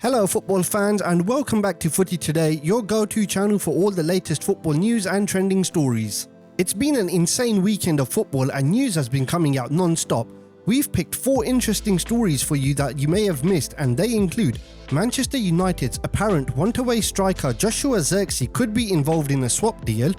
Hello football fans and welcome back to Footy Today, your go-to channel for all the latest football news and trending stories. It's been an insane weekend of football and news has been coming out non-stop. We've picked 4 interesting stories for you that you may have missed, and they include Manchester United's apparent want-away striker Joshua Zirkzee could be involved in a swap deal,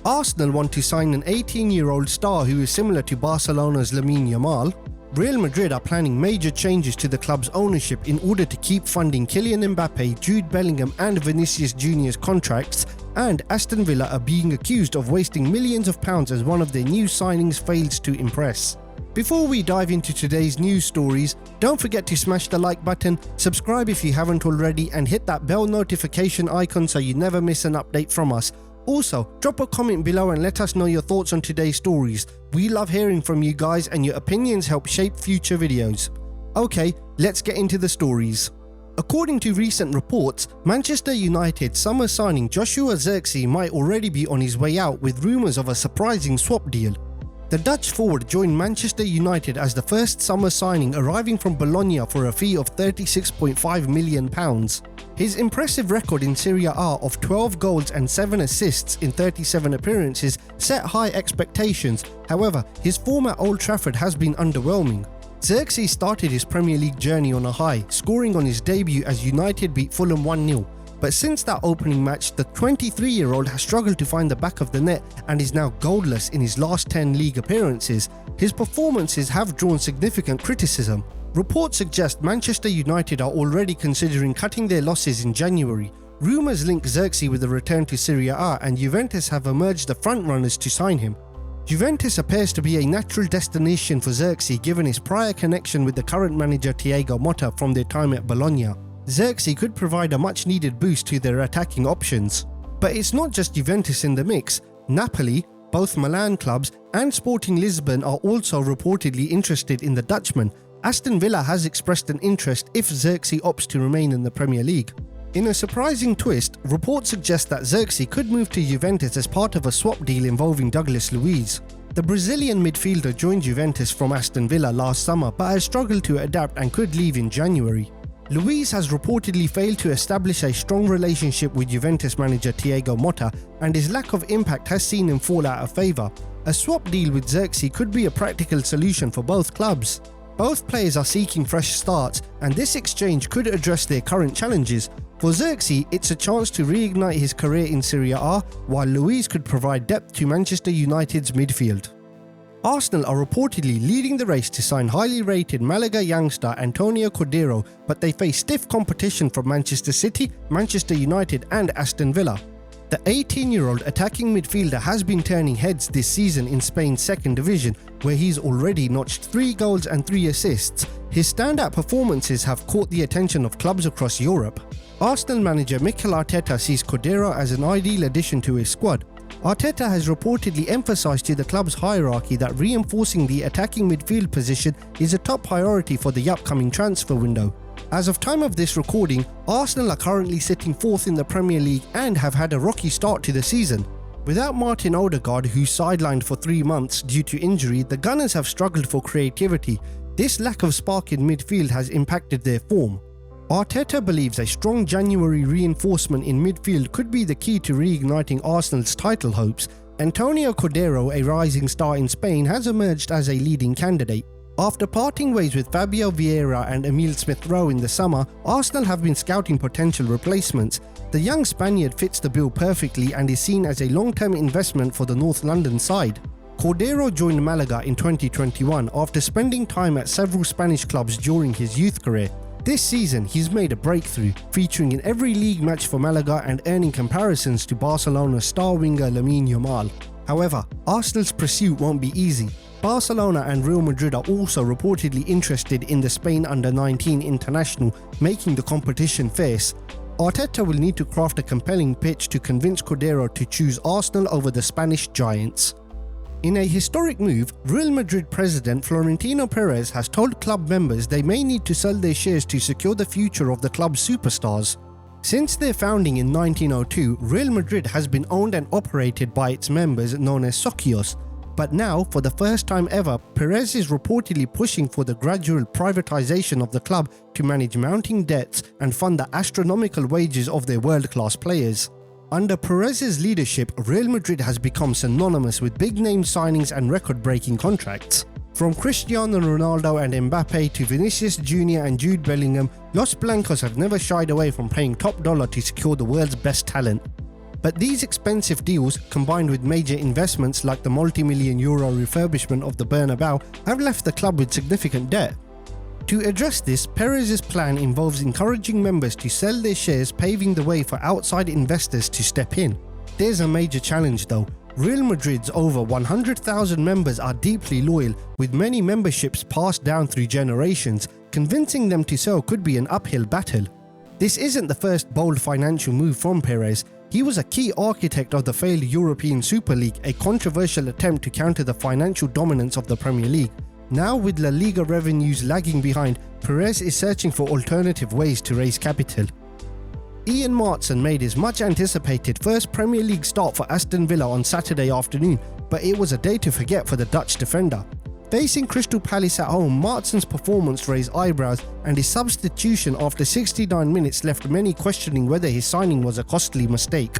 Arsenal want to sign an 18-year-old star who is similar to Barcelona's Lamine Yamal, Real Madrid are planning major changes to the club's ownership in order to keep funding Kylian Mbappe, Jude Bellingham and Vinicius Jr.'s contracts, and Aston Villa are being accused of wasting millions of pounds as one of their new signings fails to impress. Before we dive into today's news stories, don't forget to smash the like button, subscribe if you haven't already, and hit that bell notification icon so you never miss an update from us. Also, drop a comment below and let us know your thoughts on today's stories. We love hearing from you guys and your opinions help shape future videos. Okay, let's get into the stories. According to recent reports, Manchester United summer signing Joshua Zirkzee might already be on his way out, with rumours of a surprising swap deal. The Dutch forward joined Manchester United as the first summer signing, arriving from Bologna for a fee of £36.5 million. His impressive record in Serie A of 12 goals and 7 assists in 37 appearances set high expectations. However, his form at Old Trafford has been underwhelming. Zirkzee started his Premier League journey on a high, scoring on his debut as United beat Fulham 1-0. But since that opening match, the 23-year-old has struggled to find the back of the net and is now goalless in his last 10 league appearances. His performances have drawn significant criticism. Reports suggest Manchester United are already considering cutting their losses in January. Rumours link Zirkzee with a return to Serie A, and Juventus have emerged the frontrunners to sign him. Juventus appears to be a natural destination for Zirkzee given his prior connection with the current manager Thiago Motta from their time at Bologna. Zirkzee could provide a much needed boost to their attacking options. But it's not just Juventus in the mix. Napoli, both Milan clubs, and Sporting Lisbon are also reportedly interested in the Dutchman. Aston Villa has expressed an interest if Zirkzee opts to remain in the Premier League. In a surprising twist, reports suggest that Zirkzee could move to Juventus as part of a swap deal involving Douglas Luiz. The Brazilian midfielder joined Juventus from Aston Villa last summer but has struggled to adapt and could leave in January. Luiz has reportedly failed to establish a strong relationship with Juventus manager Thiago Motta, and his lack of impact has seen him fall out of favour. A swap deal with Zirkzee could be a practical solution for both clubs. Both players are seeking fresh starts, and this exchange could address their current challenges. For Zirkzee, it's a chance to reignite his career in Serie A, while Luiz could provide depth to Manchester United's midfield. Arsenal are reportedly leading the race to sign highly rated Malaga youngster Antonio Cordero, but they face stiff competition from Manchester City, Manchester United and Aston Villa. The 18-year-old attacking midfielder has been turning heads this season in Spain's second division, where he's already notched 3 goals and 3 assists. His standout performances have caught the attention of clubs across Europe. Arsenal manager Mikel Arteta sees Cordero as an ideal addition to his squad. Arteta has reportedly emphasised to the club's hierarchy that reinforcing the attacking midfield position is a top priority for the upcoming transfer window. As of time of this recording, Arsenal are currently sitting 4th in the Premier League and have had a rocky start to the season. Without Martin Odegaard, who's sidelined for 3 months due to injury, the Gunners have struggled for creativity. This lack of spark in midfield has impacted their form. Arteta believes a strong January reinforcement in midfield could be the key to reigniting Arsenal's title hopes. Antonio Cordero, a rising star in Spain, has emerged as a leading candidate. After parting ways with Fabio Vieira and Emile Smith-Rowe in the summer, Arsenal have been scouting potential replacements. The young Spaniard fits the bill perfectly and is seen as a long-term investment for the North London side. Cordero joined Malaga in 2021 after spending time at several Spanish clubs during his youth career. This season, he's made a breakthrough, featuring in every league match for Malaga and earning comparisons to Barcelona's star winger Lamine Yamal. However, Arsenal's pursuit won't be easy. Barcelona and Real Madrid are also reportedly interested in the Spain under-19 international, making the competition fierce. Arteta will need to craft a compelling pitch to convince Cordero to choose Arsenal over the Spanish giants. In a historic move, Real Madrid president Florentino Perez has told club members they may need to sell their shares to secure the future of the club's superstars. Since their founding in 1902, Real Madrid has been owned and operated by its members known as socios. But now, for the first time ever, Perez is reportedly pushing for the gradual privatization of the club to manage mounting debts and fund the astronomical wages of their world-class players. Under Perez's leadership, Real Madrid has become synonymous with big-name signings and record-breaking contracts. From Cristiano Ronaldo and Mbappe to Vinicius Jr. and Jude Bellingham, Los Blancos have never shied away from paying top dollar to secure the world's best talent. But these expensive deals, combined with major investments like the multi-million euro refurbishment of the Bernabeu, have left the club with significant debt. To address this, Perez's plan involves encouraging members to sell their shares, paving the way for outside investors to step in. There's a major challenge though. Real Madrid's over 100,000 members are deeply loyal, with many memberships passed down through generations. Convincing them to sell could be an uphill battle. This isn't the first bold financial move from Perez. He was a key architect of the failed European Super League, a controversial attempt to counter the financial dominance of the Premier League. Now, with La Liga revenues lagging behind, Perez is searching for alternative ways to raise capital. Ian Maatsen made his much anticipated first Premier League start for Aston Villa on Saturday afternoon, but it was a day to forget for the Dutch defender. Facing Crystal Palace at home, Maatsen's performance raised eyebrows, and his substitution after 69 minutes left many questioning whether his signing was a costly mistake.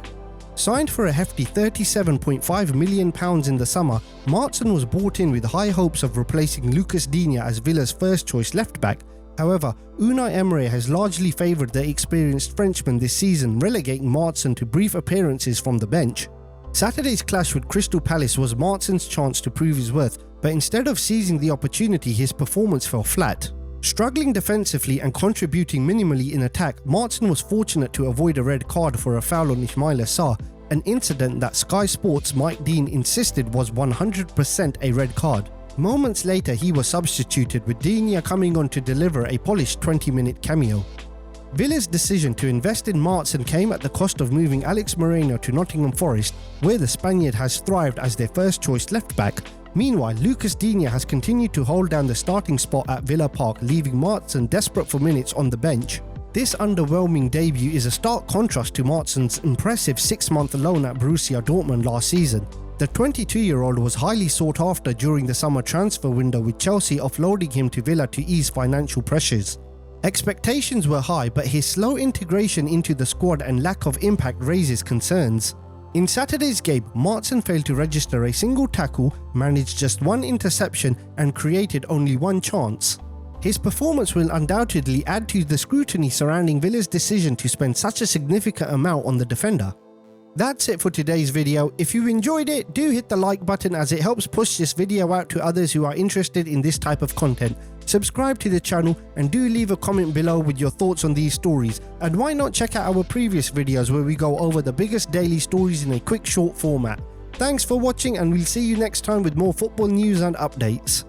Signed for a hefty £37.5 million in the summer, Maatsen was brought in with high hopes of replacing Lucas Digne as Villa's first-choice left-back. However, Unai Emery has largely favoured the experienced Frenchman this season, relegating Maatsen to brief appearances from the bench. Saturday's clash with Crystal Palace was Maatsen's chance to prove his worth, but instead of seizing the opportunity, his performance fell flat. Struggling defensively and contributing minimally in attack, Maatsen was fortunate to avoid a red card for a foul on Ismaila Sarr, an incident that Sky Sports' Mike Dean insisted was 100% a red card. Moments later, he was substituted, with Digne coming on to deliver a polished 20-minute cameo. Villa's decision to invest in Maatsen came at the cost of moving Alex Moreno to Nottingham Forest, where the Spaniard has thrived as their first-choice left-back. Meanwhile, Lucas Digne has continued to hold down the starting spot at Villa Park, leaving Maatsen desperate for minutes on the bench. This underwhelming debut is a stark contrast to Maatsen's impressive 6-month loan at Borussia Dortmund last season. The 22-year-old was highly sought after during the summer transfer window, with Chelsea offloading him to Villa to ease financial pressures. Expectations were high, but his slow integration into the squad and lack of impact raises concerns. In Saturday's game, Maatsen failed to register a single tackle, managed just one interception, and created only one chance. His performance will undoubtedly add to the scrutiny surrounding Villa's decision to spend such a significant amount on the defender. That's it for today's video. If you enjoyed it, do hit the like button as it helps push this video out to others who are interested in this type of content. Subscribe to the channel and do leave a comment below with your thoughts on these stories. And why not check out our previous videos where we go over the biggest daily stories in a quick short format. Thanks for watching, and we'll see you next time with more football news and updates.